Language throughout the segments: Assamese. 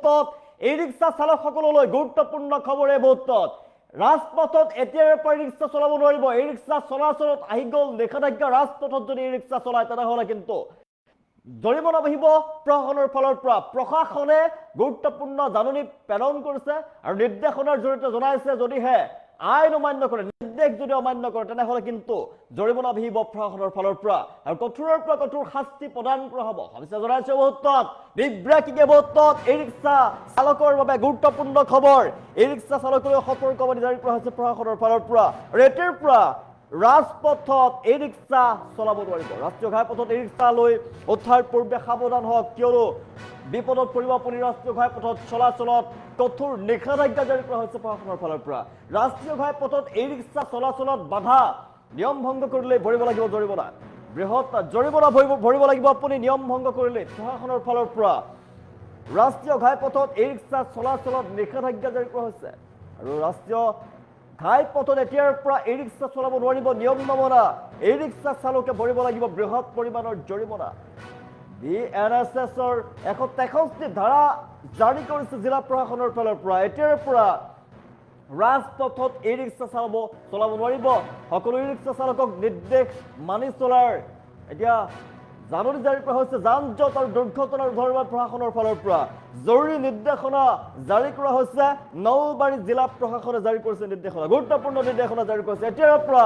মুহূৰ্তত এই ৰিক্সা চালকসকললৈ গুৰুত্বপূৰ্ণ খবৰ এই মুহূৰ্তত ৰাজপথত এতিয়াৰে পৰা ৰিক্সা চলাব নোৱাৰিব এই ৰিক্সা চলাচলত আহি গ'ল নিষেধাজ্ঞা ৰাজপথত যদি এই ৰিক্সা চলায় তেনেহ'লে কিন্তু জৰিমনা বাঢ়িব প্ৰশাসনৰ ফালৰ পৰা প্ৰশাসনে গুৰুত্বপূৰ্ণ জাননী প্ৰেৰণ কৰিছে আৰু নিৰ্দেশনাৰ জৰিয়তে জনাইছে যদিহে আইন অমান্য কৰে নিৰ্দেশ যদি অমান্য কৰে তেনেহ'লে কিন্তু জৰিমনা বাঢ়িব প্ৰশাসনৰ ফালৰ পৰা আৰু কঠোৰৰ পৰা কঠোৰ শাস্তি প্ৰদান কৰা হ'ব অৱশ্যে জনাইছে মুহূৰ্তত বিভ্ৰান্তিক মুহূৰ্তত এই ৰিক্সা চালকৰ বাবে গুৰুত্বপূৰ্ণ খবৰ এই ৰিক্সা চালকলৈ সতৰ্কবাণী জাৰি কৰা হৈছে প্ৰশাসনৰ ফালৰ পৰা আৰু এতিয়াৰ পৰা ৰাজপথত এই ৰিক্সা চলাব নোৱাৰিব ৰাষ্ট্ৰীয় ঘাইপথত এই ৰিক্সা লৈ উঠাৰ পূৰ্বে সাৱধান হওক কিয়নো বিপদত পৰিব আপুনি ৰাষ্ট্ৰীয় ঘাইপথত চলাচলত কঠোৰ নিষেধাজ্ঞা জাৰি কৰা হৈছে প্ৰশাসনৰ ফালৰ পৰা ৰাষ্ট্ৰীয় ঘাইপথত এই ৰিক্সা চলাচলত বাধা নিয়ম ভংগ কৰিলে ভৰিব লাগিব জৰিমনা বৃহৎ জৰিমনা ভৰিব লাগিব আপুনি নিয়ম ভংগ কৰিলে প্ৰশাসনৰ ফালৰ পৰা ৰাষ্ট্ৰীয় ঘাইপথত এই ৰিক্সা চলাচলত নিষেধাজ্ঞা জাৰি কৰা হৈছে আৰু ৰাষ্ট্ৰীয় ঘাইপথত এতিয়াৰ পৰা এই ৰিক্সা চলাব নোৱাৰিব নিয়ম নমনা এই ৰিক্সা চালকে ভৰিব লাগিব বৃহৎ পৰিমাণৰ জৰিমনা BNSSৰ 163 ধাৰা জাৰি কৰিছে জিলা প্ৰশাসনৰ ফালৰ পৰা এতিয়াৰ পৰা ৰাজপথত এই ৰিক্সা চলাব নোৱাৰিব সকলো ই ৰিক্সা চালকক নিৰ্দেশ মানি চলাৰ এতিয়া জাননী জাৰি কৰা হৈছে যান জঁট আৰু দুৰ্ঘটনা ৰোধৰ বাবে প্ৰশাসনৰ ফালৰ পৰা জৰুৰী নিৰ্দেশনা জাৰি কৰা হৈছে নলবাৰী জিলা প্ৰশাসনে জাৰি কৰিছে নিৰ্দেশনা গুৰুত্বপূৰ্ণ নিৰ্দেশনা জাৰি কৰিছে এতিয়াৰ পৰা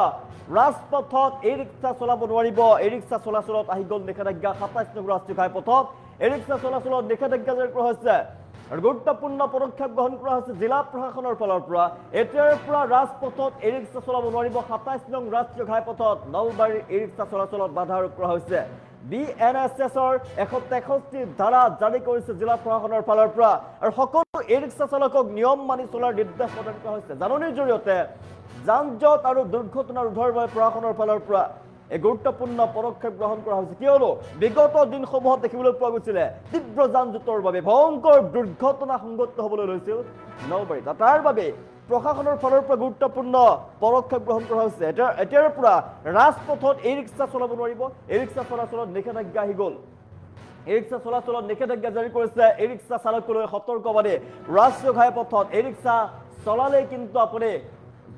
ৰাজপথত এই ৰিক্সা চলাব নোৱাৰিব এই ৰিক্সা চলাচলত আহি গ'ল নিষেধাজ্ঞা 27 নং ৰাষ্ট্ৰীয় ঘাইপথত এই ৰিক্সা চলাচলত নিষেধাজ্ঞা জাৰি কৰা হৈছে আৰু গুৰুত্বপূৰ্ণ পদক্ষেপ গ্ৰহণ কৰা হৈছে জিলা প্ৰশাসনৰ ফালৰ পৰা এতিয়াৰ পৰা ৰাজপথত এই ৰিক্সা চলাব নোৱাৰিব 27 নং ৰাষ্ট্ৰীয় ঘাইপথত নলবাৰীৰ এই ৰিক্সা চলাচলত বাধা আৰোপ কৰা হৈছে BNSSৰ 163 ধাৰা জাৰি কৰিছে জিলা প্ৰশাসনৰ ফালৰ পৰা আৰু সকলো এই ৰিক্সা চালকক নিয়ম মানি চলাৰ নিৰ্দেশ প্ৰদান কৰা হৈছে জাননীৰ জৰিয়তে যান জঁট আৰু দুৰ্ঘটনা ৰোধৰ বাবে প্ৰশাসনৰ ফালৰ পৰা এই গুৰুত্বপূৰ্ণ পদক্ষেপ গ্ৰহণ কৰা হৈছে কিয়নো বিগত দিনসমূহত দেখিবলৈ পোৱা গৈছিলে তীব্ৰ যান জঁটৰ বাবে ভয়ংকৰ দুৰ্ঘটনা সংঘটিত হ'বলৈ লৈছিল নলবাৰীত তাৰ বাবে প্ৰশাসনৰ ফালৰ পৰা গুৰুত্বপূৰ্ণ পদক্ষেপ গ্ৰহণ কৰা হৈছে এতিয়াৰ পৰা ৰাজপথত এই ৰিক্সা চলাব নোৱাৰিব এই ৰিক্সা চলাচলত নিষেধাজ্ঞা আহি গ'ল এই ৰিক্সা চলাচলত নিষেধাজ্ঞা জাৰি কৰিছে এই ৰিক্সা চালকলৈ সতৰ্কবাণী ৰাষ্ট্ৰীয় ঘাইপথত এই ৰিক্সা চলালে কিন্তু আপুনি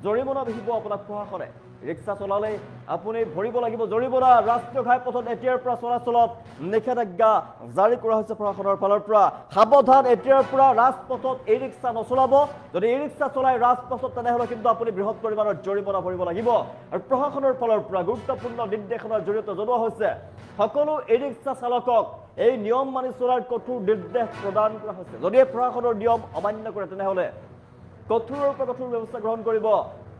জৰিমনা বিহিব আপোনাক প্ৰশাসনে ৰিক্সা চলালে আপুনি ভৰিব লাগিব জৰিমনা ৰাষ্ট্ৰীয় ঘাইপথত এতিয়াৰ পৰা চলাচলত নিষেধাজ্ঞা জাৰি কৰা হৈছে প্ৰশাসনৰ ফালৰ পৰা সাৱধান এতিয়াৰ পৰা ৰাজপথত এই ৰিক্সা নচলাব যদি এই ৰিক্সা চলাই ৰাজপথত তেনেহ'লে কিন্তু আপুনি বৃহৎ পৰিমাণৰ জৰিমনা ভৰিব লাগিব আৰু প্ৰশাসনৰ ফালৰ পৰা গুৰুত্বপূৰ্ণ নিৰ্দেশনাৰ জৰিয়তে জনোৱা হৈছে সকলো এই ৰিক্সা চালকক এই নিয়ম মানি চলাৰ কঠোৰ নিৰ্দেশ প্ৰদান কৰা হৈছে যদি প্ৰশাসনৰ নিয়ম অমান্য কৰে তেনেহ'লে কঠোৰৰ পৰা কঠোৰ ব্যৱস্থা গ্ৰহণ কৰিব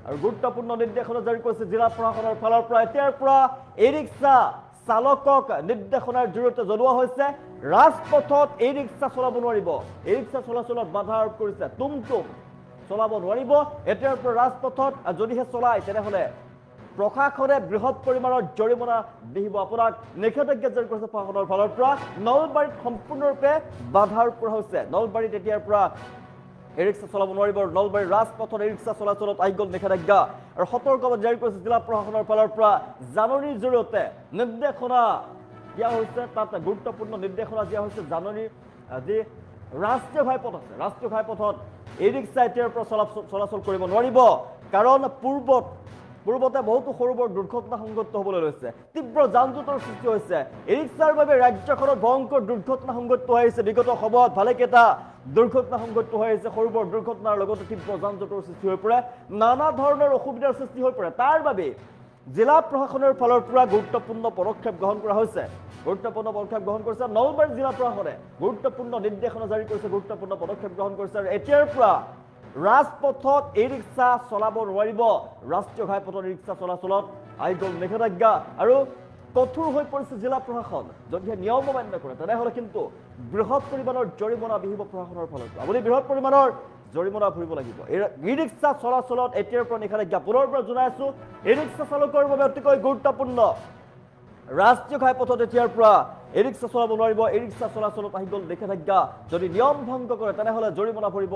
আৰু গুৰুত্বপূৰ্ণ নিৰ্দেশনা জাৰি কৰিছে জিলা প্ৰশাসনৰ ফালৰ পৰা এতিয়াৰ পৰা এই ৰিক্সা চালকক নিৰ্দেশনাৰ জৰিয়তে জনোৱা হৈছে ৰাজপথত এই ৰিক্সা চলাব নোৱাৰিব এই ৰিক্সা চলাচলত বাধা আৰোপ কৰিছে টুমটুম চলাব নোৱাৰিব এতিয়াৰ পৰা ৰাজপথত যদিহে চলায় তেনেহ'লে প্ৰশাসনে বৃহৎ পৰিমাণৰ জৰিমনা বিহিব আপোনাক নিষেধাজ্ঞা জাৰি কৰিছে প্ৰশাসনৰ ফালৰ পৰা নলবাৰীত সম্পূৰ্ণৰূপে বাধা আৰোপ কৰা হৈছে নলবাৰীত এতিয়াৰ পৰা এই ৰিক্সা চলাব নোৱাৰিব নলবাৰীৰ ৰাজপথত এই ৰিক্সা চলাচলত আহি গ'ল নিষেধাজ্ঞা আৰু সতৰ্কবাণী জাৰি কৰিছে জিলা প্ৰশাসনৰ ফালৰ পৰা জাননীৰ জৰিয়তে নিৰ্দেশনা দিয়া হৈছে তাত গুৰুত্বপূৰ্ণ নিৰ্দেশনা দিয়া হৈছে জাননীৰ যি ৰাষ্ট্ৰীয় ঘাইপথ আছে ৰাষ্ট্ৰীয় ঘাইপথত এই ৰিক্সা এতিয়াৰ পৰা চলাচল কৰিব নোৱাৰিব কাৰণ পূৰ্বতে বহুতো সৰু বৰ দুৰ্ঘটনা সংঘটিত হ'বলৈ লৈছে তীব্ৰ যান জঁটৰ সৃষ্টি হৈছে এই ৰিক্সাৰ বাবে ৰাজ্যখনত ভয়ংকৰ দুৰ্ঘটনা সংঘটিত হৈ আহিছে বিগত সময়ত ভালেকেইটা দুৰ্ঘটনা সংঘটিত হৈ আহিছে সৰু বৰ দুৰ্ঘটনাৰ লগতে তীব্ৰ যান জঁটৰ সৃষ্টি হৈ পৰে নানা ধৰণৰ অসুবিধাৰ সৃষ্টি হৈ পৰে তাৰ বাবে জিলা প্ৰশাসনৰ ফালৰ পৰা গুৰুত্বপূৰ্ণ পদক্ষেপ গ্ৰহণ কৰা হৈছে নলবাৰী জিলা প্ৰশাসনে গুৰুত্বপূৰ্ণ নিৰ্দেশনা জাৰি কৰিছে গুৰুত্বপূৰ্ণ পদক্ষেপ গ্ৰহণ কৰিছে আৰু এতিয়াৰ পৰা ৰাজপথত এই ৰিক্সা চলাব নোৱাৰিব ৰাষ্ট্ৰীয় ঘাইপথৰ ৰিক্সা চলাচলত আহি গ'ল নিষেধাজ্ঞা আৰু কঠোৰ হৈ পৰিছে জিলা প্ৰশাসন যদিহে নিয়ম অমান্য কৰে তেনেহ'লে কিন্তু বৃহৎ পৰিমাণৰ জৰিমনা বিহিব প্ৰশাসনৰ ফালৰ পৰা আপুনি বৃহৎ পৰিমাণৰ জৰিমনা ভৰিব লাগিব ই ৰিক্সা চলাচলত এতিয়াৰ পৰা নিষেধাজ্ঞা পুনৰ পৰা জনাইছো এই ৰিক্সা চালকৰ বাবে অতিকৈ গুৰুত্বপূৰ্ণ ৰাষ্ট্ৰীয় ঘাইপথত এতিয়াৰ পৰা এই ৰিক্সা চলাব নোৱাৰিব এই ৰিক্সা চলাচলত আহি গ'ল নিষেধাজ্ঞা যদি নিয়ম ভংগ কৰে তেনেহ'লে জৰিমনা ভৰিব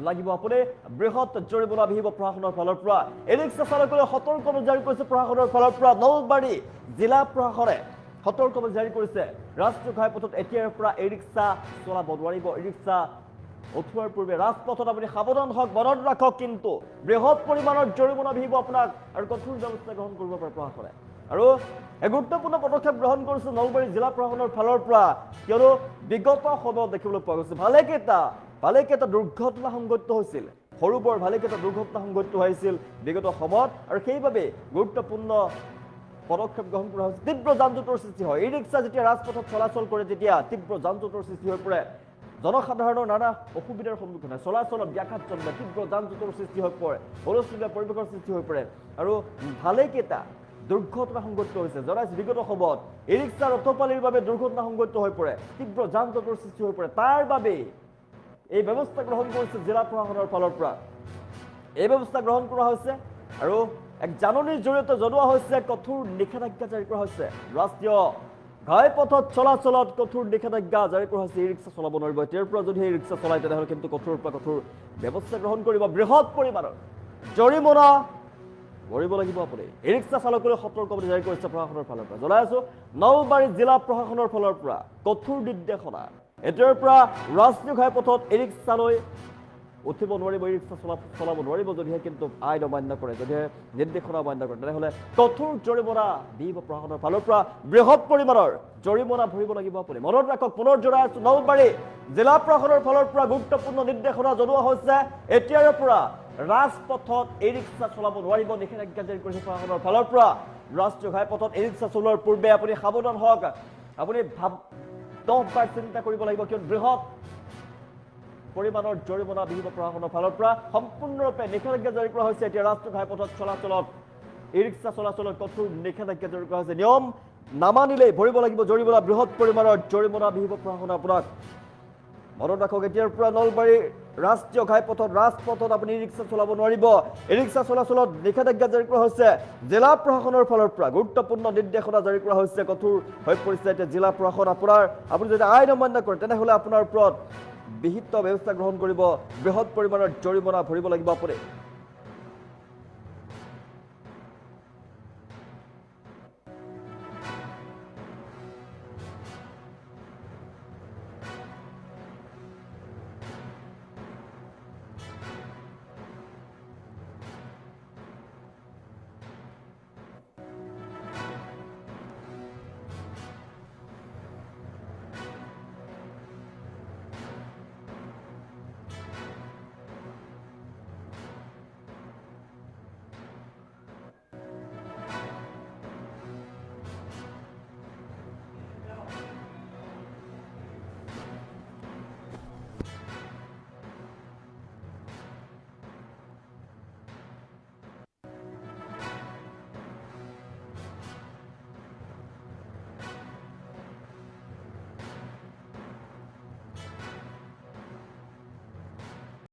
লাগিব আপুনি বৃহৎ জৰিমনা বিহিব প্ৰশাসনৰ ফালৰ পৰা এই ৰিক্সা চালকলৈ সতৰ্কবাণী জাৰি কৰিছে প্ৰশাসনৰ ফালৰ পৰা নলবাৰী জিলা প্ৰশাসনে সতৰ্কবাণী জাৰি কৰিছে ৰাষ্ট্ৰীয় ঘাইপথত এতিয়াৰ পৰা এই ৰিক্সা চলাব নোৱাৰিব এই ৰিক্সা উঠোৱাৰ পূৰ্বে ৰাজপথত আপুনি সাৱধান হওক, মনত ৰাখক, কিন্তু বৃহৎ পৰিমাণৰ জৰিমনা বিহিব আপোনাক আৰু কঠোৰ ব্যৱস্থা গ্ৰহণ কৰিব পাৰে প্ৰশাসনে। আৰু এক গুৰুত্বপূৰ্ণ পদক্ষেপ গ্ৰহণ কৰিছে নলবাৰী জিলা প্ৰশাসনৰ ফালৰ পৰা, কিয়নো বিগত সময়ত দেখিবলৈ পোৱা গৈছে ভালেকেইটা দুৰ্ঘটনা সংঘটিত হৈছিল, সৰু বৰ ভালেকেইটা দুৰ্ঘটনা সংঘটিত হৈছিল বিগত সময়ত, আৰু সেইবাবে গুৰুত্বপূৰ্ণ পদক্ষেপ গ্ৰহণ কৰা হৈছে। তীব্ৰ যান জঁটৰ সৃষ্টি হয়, ই ৰিক্সা যেতিয়া ৰাজপথত চলাচল কৰে তেতিয়া তীব্ৰ যান জঁটৰ সৃষ্টি হৈ পৰে, জনসাধাৰণৰ নানা অসুবিধাৰ সন্মুখীন হয়, চলাচলত ব্যাঘাত জন্মে, তীব্ৰ যান জঁটৰ সৃষ্টি হৈ পৰে, হুলস্থুলীয়া পৰিৱেশৰ সৃষ্টি হৈ পৰে, আৰু ভালেকেইটা দুৰ্ঘটনা সংঘটিত হৈছে। জনাইছে বিগত সময়ত ই ৰিক্সাৰ অটপালিৰ বাবে দুৰ্ঘটনা সংঘটিত হৈ পৰে, তীব্ৰ যান জঁটৰ সৃষ্টি হৈ পৰে। তাৰ বাবে এই ব্যৱস্থা গ্ৰহণ কৰিছে জিলা প্ৰশাসনৰ ফালৰ পৰা। এই ব্যৱস্থা গ্ৰহণ কৰা হৈছে আৰু এক জাননীৰ জৰিয়তে জনোৱা হৈছে, কঠোৰ নিষেধাজ্ঞা জাৰি কৰা হৈছে। ৰাষ্ট্ৰীয় ঘাইপথত চলাচলত কঠোৰ নিষেধাজ্ঞা জাৰি কৰা হৈছে। ই ৰিক্সা চলাব নোৱাৰিব। এতিয়াৰ পৰা যদি এই ৰিক্সা চলায় তেনেহ'লে কিন্তু কঠোৰৰ পৰা কঠোৰ ব্যৱস্থা গ্ৰহণ কৰিব। বৃহৎ পৰিমাণৰ জৰিমনা ভৰিব লাগিব আপুনি। ই ৰিক্সা চালকলৈ সতৰ্কবাণী জাৰি কৰিছে প্ৰশাসনৰ ফালৰ পৰা। জনাই আছো নলবাৰী জিলা প্ৰশাসনৰ ফালৰ পৰা কঠোৰ নিৰ্দেশনা। এতিয়াৰ পৰা ৰাষ্ট্ৰীয় ঘাইপথত ই ৰিক্সালৈ উঠিব নোৱাৰিব, ই ৰিক্সা চলাব নোৱাৰিব যদিহে কিন্তু আইন অমান্য কৰে, যদিহে নিৰ্দেশনা অমান্য কৰে, তেনেহ'লে কঠোৰ জৰিমনা দিব প্ৰশাসনৰ ফালৰ পৰা। বৃহৎ পৰিমাণৰ জৰিমনা ভৰিব লাগিব আপুনি। মনত ৰাখক, পুনৰ জনাই আছো নলবাৰী জিলা প্ৰশাসনৰ ফালৰ পৰা গুৰুত্বপূৰ্ণ নিৰ্দেশনা জনোৱা হৈছে। এতিয়াৰ পৰা ৰাজপথত ই ৰিক্সা চলাব নোৱাৰিব, নিষেধাজ্ঞা জাৰি কৰিছে প্ৰশাসনৰ ফালৰ পৰা। ৰাষ্ট্ৰীয় ঘাইপথত ই ৰিক্সা চলোৱাৰ পূৰ্বে আপুনি সাৱধান হওক, আপুনি 10বাৰ চিন্তা কৰিব লাগিব, কিয়নো বৃহৎ পৰিমাণৰ জৰিমনা বিহিব প্ৰশাসনৰ ফালৰ পৰা। সম্পূৰ্ণৰূপে নিষেধাজ্ঞা জাৰি কৰা হৈছে। এতিয়া ৰাষ্ট্ৰীয় ঘাইপথত চলাচলত ই ৰিক্সা চলাচলত কঠোৰ নিষেধাজ্ঞা জাৰি কৰা হৈছে। নিয়ম নামানিলেই ভৰিব লাগিব জৰিমনা, বৃহৎ পৰিমাণৰ জৰিমনা বিহিব প্ৰশাসনে আপোনাক। মনত ৰাখক, এতিয়াৰ পৰা নলবাৰী ৰাষ্ট্ৰীয় ঘাইপথত ৰাজপথত আপুনি ই ৰিক্সা চলাব নোৱাৰিব। ই ৰিক্সা চলাচলত নিষেধাজ্ঞা জাৰি কৰা হৈছে জিলা প্ৰশাসনৰ ফালৰ পৰা। গুৰুত্বপূৰ্ণ নিৰ্দেশনা জাৰি কৰা হৈছে, কঠোৰ হৈ পৰিছে এতিয়া জিলা প্ৰশাসন। আপুনি যদি আইন অমান্য কৰে তেনেহ'লে আপোনাৰ ওপৰত বিহিত ব্যৱস্থা গ্ৰহণ কৰিব, বৃহৎ পৰিমাণৰ জৰিমনা ভৰিব লাগিব আপুনি।